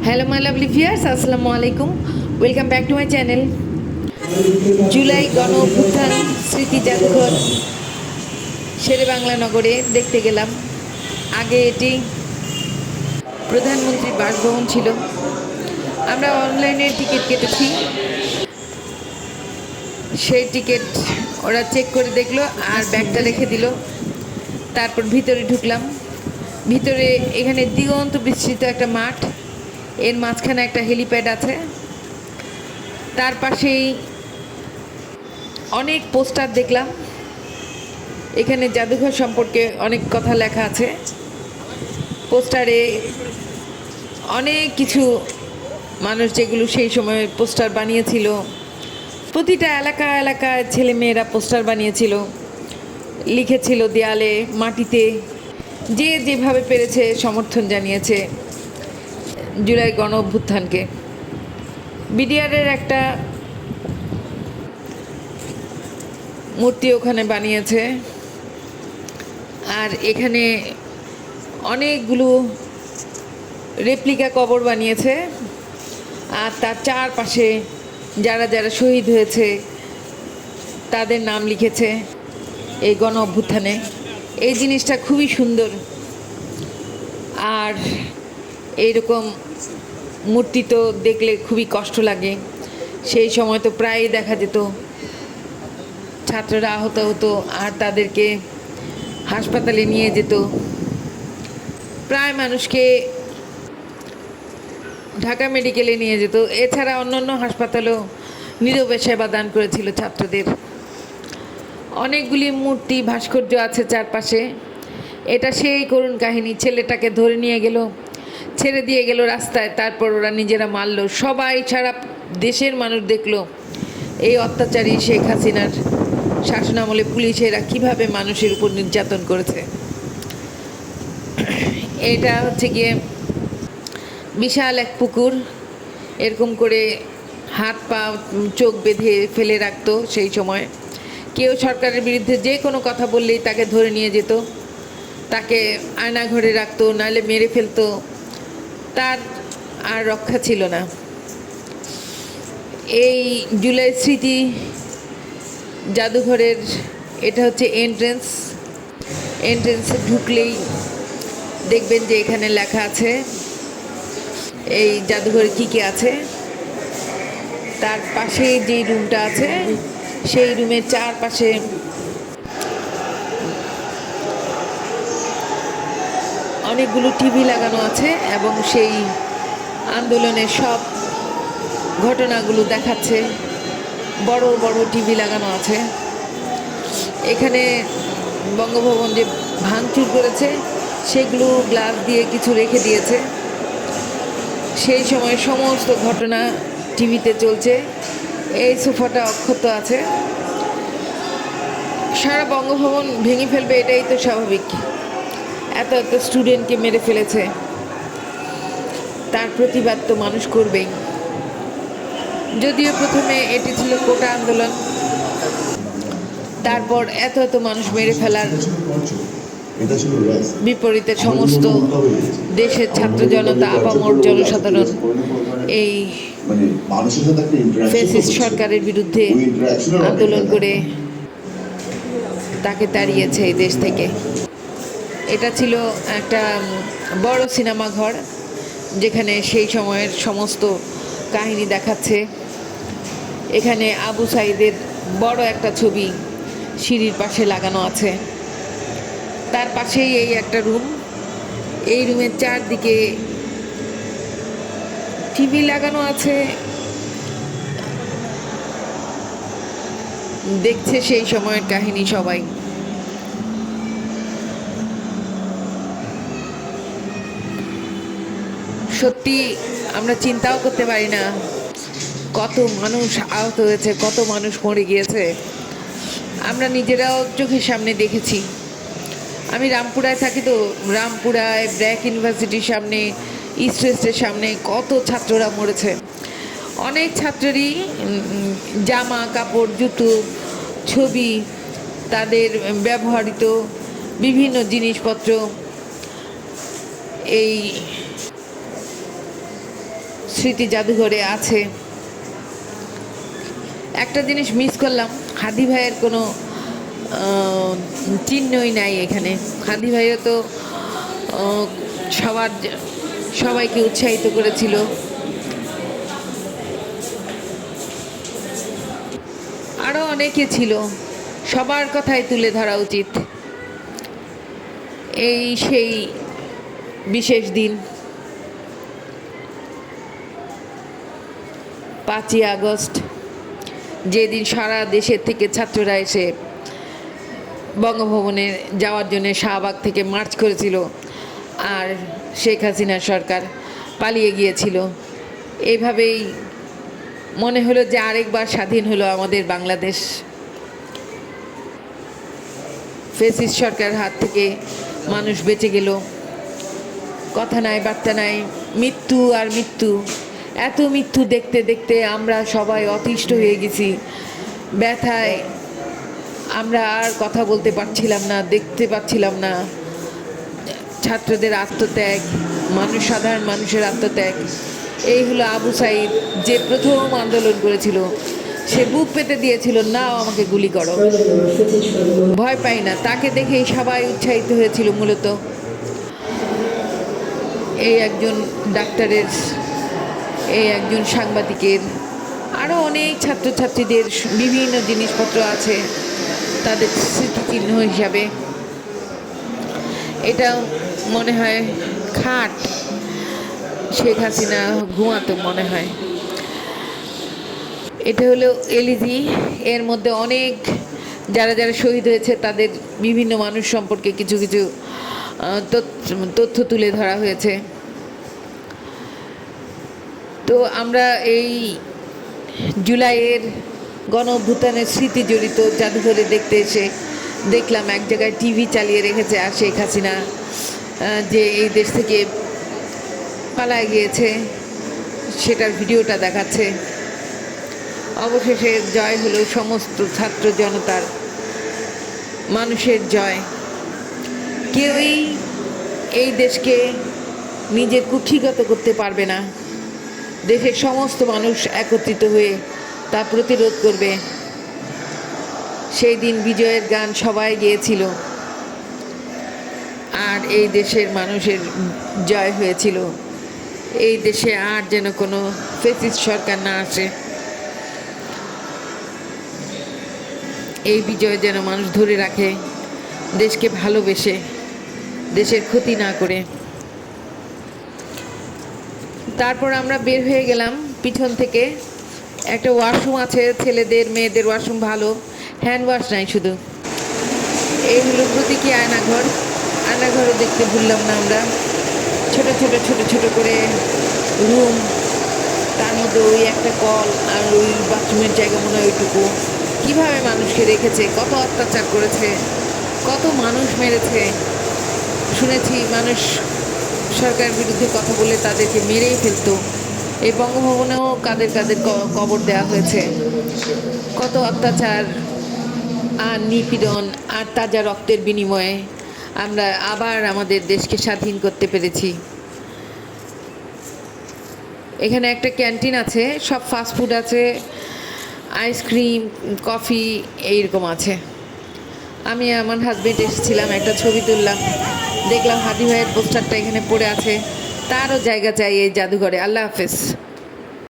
Hello my lovely viewers, আসসালামু আলাইকুম। Welcome back to my channel. July গণ অভ্যুত্থান স্মৃতি জাদুঘর শেরেবাংলা নগরে দেখতে গেলাম। আগে এটি প্রধানমন্ত্রীর বাসভবন ছিল। আমরা অনলাইনে টিকিট কেটেছি, সেই টিকিট ওরা চেক করে দেখলো আর ব্যাগটা রেখে দিল। তারপর ভিতরে ঢুকলাম। ভিতরে এখানে দিগন্ত বিস্তৃত একটা মাঠ, এর মাঝখানে একটা হেলিপ্যাড আছে। তার পাশেই অনেক পোস্টার দেখলাম। এখানে জাদুঘর সম্পর্কে অনেক কথা লেখা আছে। পোস্টারে অনেক কিছু মানুষ যেগুলো সেই সময় পোস্টার বানিয়েছিল, প্রতিটা এলাকায় ছেলেমেয়েরা পোস্টার বানিয়েছিল, লিখেছিল দেয়ালে, মাটিতে, যে যেভাবে পেরেছে সমর্থন জানিয়েছে জুলাই গণ অভ্যুত্থানকে। বিডিআরের একটা মূর্তি ওখানে বানিয়েছে, আর এখানে অনেকগুলো রেপ্লিকা কবর বানিয়েছে, আর তার চারপাশে যারা যারা শহীদ হয়েছে তাদের নাম লিখেছে এই গণ অভ্যুত্থানে। এই জিনিসটা খুবই সুন্দর। আর এইরকম মূর্তি তো দেখলে খুবই কষ্ট লাগে। সেই সময় তো প্রায়ই দেখা যেত ছাত্ররা আহত হতো আর তাদেরকে হাসপাতালে নিয়ে যেত। প্রায় মানুষকে ঢাকা মেডিকেলে নিয়ে যেত। এছাড়া অন্যান্য হাসপাতালেও নীরবে সেবা দান করেছিল ছাত্রদের। অনেকগুলি মূর্তি ভাস্কর্য আছে চারপাশে। এটা সেই করুণ কাহিনী। ছেলেটাকে ধরে নিয়ে গেল, ছেড়ে দিয়ে গেল রাস্তায়, তারপর ওরা নিজেরা মারল। সবাই, সারা দেশের মানুষ দেখলো এই অত্যাচারী শেখ হাসিনার শাসনামলে পুলিশেরা কিভাবে মানুষের উপর নির্যাতন করেছে। এটা হচ্ছে গিয়ে বিশাল এক পুকুর, এরকম করে হাত পা চোখ বেঁধে ফেলে রাখতো। সেই সময় কেউ সরকারের বিরুদ্ধে যে কোনো কথা বললেই তাকে ধরে নিয়ে যেত, তাকে আয়নাঘরে রাখতো, নাহলে মেরে ফেলতো। তার আর রক্ষা ছিল না। এই জুলাই স্মৃতি জাদুঘরের এটা হচ্ছে এন্ট্রেন্সে ঢুকলেই দেখবেন যে এখানে লেখা আছে এই জাদুঘরে কী কী আছে। তার পাশে যেই রুমটা আছে সেই রুমের চারপাশে অনেকগুলো টিভি লাগানো আছে এবং সেই আন্দোলনের সব ঘটনাগুলো দেখাচ্ছে। বড় বড় টিভি লাগানো আছে। এখানে বঙ্গভবন যে ভাঙচুর করেছে সেগুলো গ্লাস দিয়ে কিছু রেখে দিয়েছে। সেই সময় সমস্ত ঘটনা টিভিতে চলছে। এই সোফাটা অক্ষত আছে। সারা বঙ্গভবন ভেঙে ফেলবে, এটাই তো স্বাভাবিক। এত এত স্টুডেন্টকে মেরে ফেলেছে, তার প্রতিবাদ তো মানুষ করবেই। যদিও প্রথমে এটি ছিল কোটা আন্দোলন, তারপর এত এত মানুষ মেরে ফেলার বিপরীতে সমস্ত দেশের ছাত্র জনতা, আপামর জনসাধারণ এই ফ্যাসিস্ট সরকারের বিরুদ্ধে আন্দোলন করে তাকে তাড়িয়েছে এই দেশ থেকে। এটা ছিল একটা বড় সিনেমা ঘর, যেখানে সেই সময়ের সমস্ত কাহিনী দেখাচ্ছে। এখানে আবু সাইদের বড় একটা ছবি সিঁড়ির পাশে লাগানো আছে। তার পাশেই এই একটা রুম। এই রুমের চারদিকে টিভি লাগানো আছে। দেখছে সেই সময়ের কাহিনী সবাই। সত্যি আমরা চিন্তাও করতে পারি না কত মানুষ আহত হয়েছে, কত মানুষ মরে গিয়েছে। আমরা নিজেরাও চোখের সামনে দেখেছি। আমি রামপুরায় থাকি, তো রামপুরায় ব্র্যাক ইউনিভার্সিটির সামনে, ইস্ট ওয়েস্টের সামনে কত ছাত্ররা মরেছে। অনেক ছাত্ররই জামা কাপড়, জুতো, ছবি, তাদের ব্যবহৃত বিভিন্ন জিনিসপত্র এই স্মৃতি জাদুঘরে আছে। একটা জিনিস মিস করলাম, হাদি ভাইয়ের কোনো চিহ্নই নাই এখানে। হাদি ভাইও তো সবার সবাইকে উৎসাহিত করেছিল। আরও অনেকে ছিল, সবার কথাই তুলে ধরা উচিত। এই সেই বিশেষ দিন 5ই আগস্ট, যেদিন সারা দেশের থেকে ছাত্ররা এসে বঙ্গভবনে যাওয়ার জন্য শাহবাগ থেকে মার্চ করেছিল, আর শেখ হাসিনা সরকার পালিয়ে গিয়েছিল। এইভাবেই মনে হলো যে আরেকবার স্বাধীন হলো আমাদের বাংলাদেশ। ফ্যাসিস্ট সরকারের হাত থেকে মানুষ বেঁচে গেল। কথা নাই, বার্তা নাই, মৃত্যু আর মৃত্যু। এত মৃত্যু দেখতে দেখতে আমরা সবাই অতিষ্ঠ হয়ে গেছি। ব্যথায় আমরা আর কথা বলতে পারছিলাম না, দেখতে পাচ্ছিলাম না। ছাত্রদের আত্মত্যাগ, সাধারণ মানুষের আত্মত্যাগ। এই হলো আবু সাইদ, যে প্রথম আন্দোলন করেছিল। সে বুক পেতে দিয়েছিল, নাও আমাকে গুলি করো, ভয় পাই না। তাকে দেখেই সবাই উৎসাহিত হয়েছিল মূলত। এই একজন ডাক্তারের, এই একজন সাংবাদিকের, আরও অনেক ছাত্রছাত্রীদের বিভিন্ন জিনিসপত্র আছে তাদের স্মৃতিচিহ্ন হিসাবে। এটা মনে হয় খাট, শেখ হাসিনা ঘুমাতো মনে হয়। এটা হলো এলইডি, এর মধ্যে অনেক যারা যারা শহীদ হয়েছে তাদের বিভিন্ন মানুষ সম্পর্কে কিছু কিছু তথ্য তুলে ধরা হয়েছে। তো আমরা এই জুলাইয়ের গণ অভ্যুত্থানের স্মৃতি জড়িত জাদুঘরে দেখতে এসে দেখলাম এক জায়গায় টিভি চালিয়ে রেখেছে, আর শেখ হাসিনা যে এই দেশ থেকে পালায় গিয়েছে সেটার ভিডিওটা দেখাচ্ছে। অবশেষে জয় হলো সমস্ত ছাত্র জনতার, মানুষের জয়। কেউই এই দেশকে নিজের কুক্ষিগত করতে পারবে না। দেশের সমস্ত মানুষ একত্রিত হয়ে তা প্রতিরোধ করবে। সেই দিন বিজয়ের গান সবাই গেয়েছিল, আর এই দেশের মানুষের জয় হয়েছিল। এই দেশে আর যেন কোনো ফ্যাসিস্ট সরকার না আসে, এই বিজয় যেন মানুষ ধরে রাখে, দেশকে ভালোবেসে, দেশের ক্ষতি না করে। তারপর আমরা বের হয়ে গেলাম পিছন থেকে। একটা ওয়াশরুম আছে, ছেলেদের মেয়েদের ওয়াশরুম, ভালো, হ্যান্ড ওয়াশ নাই শুধু। এই হলো প্রতীকী আয়নাঘর। আয়নাঘরও দেখতে ভুললাম না আমরা। ছোট ছোট ছোট ছোট করে রুম, তার মধ্যে ওই একটা কল আর ওই বাথরুমের জায়গা মনে হয় ওইটুকু। কীভাবে মানুষকে রেখেছে, কত অত্যাচার করেছে, কত মানুষ মেরেছে। শুনেছি মানুষ সরকারের বিরুদ্ধে কথা বলে তাদেরকে মেরেই ফেলতো। এই বঙ্গভবনেও কাদের কাদের কবর দেওয়া হয়েছে। কত অত্যাচার আর নিপীড়ন আর তাজা রক্তের বিনিময়ে আমরা আবার আমাদের দেশকে স্বাধীন করতে পেরেছি। এখানে একটা ক্যান্টিন আছে, সব ফাস্টফুড আছে, আইসক্রিম, কফি এইরকম আছে। আমি আমার হাজবেন্ড এসেছিলাম, একটা ছবি তুললাম, দেখলাম হাদি ভাইয়ের পোস্টারটা এখানে পড়ে আছে। তারও জায়গা চাই এই জাদুঘরে। আল্লাহ হাফেজ।